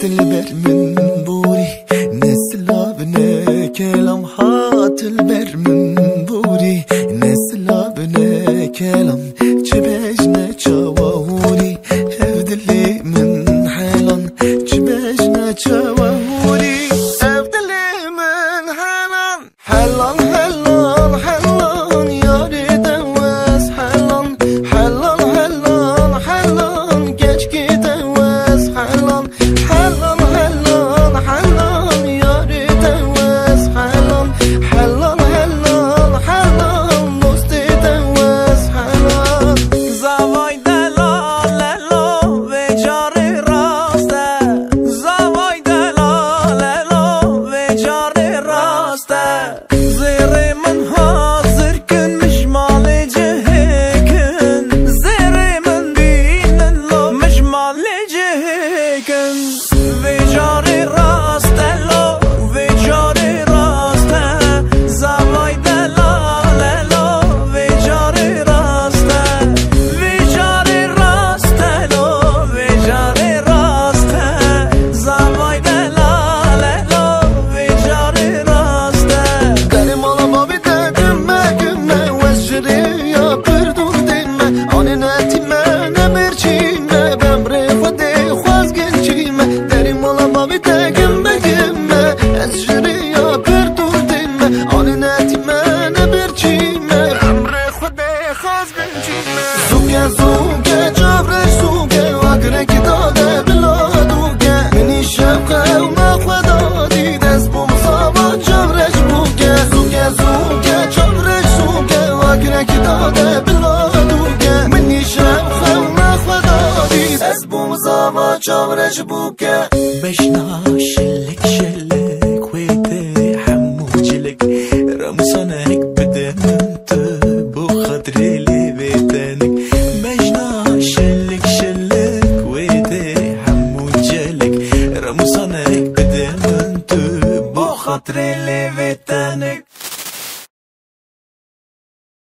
البر من بوري نسلا بنا كلام هات البر من بوري نسلا بنا كلام جبجنا جواهوري هفدلي من حلان جبجنا جواهوري هفدلي من حلان حلان حلان حلان ياري دواس حلان حلان حلان حلان كشكي دواس حلان حلان حلان حلان ياري دواس حلان حلان حلان حلان دوستي دواس حلان زواي دلالو وجاري راسته زواي دلالو وجاري راسته زيري من حاضر كن مش مالي جهيكن زيري من بين اللو مش مالي جهيكن وجاري راسته لو وجاري راسته زواي دلالو وجاري راسته وجاري راسته لو وجاري راسته زواي دلالو وجاري راسته دارم على بابي دمه گمه وشری یا پردون دمه آن نتیمه نمرچیمه بمره خودی خواست گنچیمه دارم على بابی گمه گمه وشری یا پردون دمه آن نتیمه نمرچیمه بمره خودی خواست گنچیمه زوگه زوگه جبرش زوگه وگره که داده بلا دوگه منی شبقه و مخودا دید از بومزاما جبرش بوگه زوگه زوگه جبرش زوگه وگره که داده بلا دوگه منی شبقه و مخودا دید از بومزاما جبرش بوگه بشنا شلک شلک ویده حمو جلک رمسانک بده من تو بو خاطری لی بیتنک بشنا شلک شلک ویده حمو جلک رمسانک بده من تو بو خاطری لی بیتنک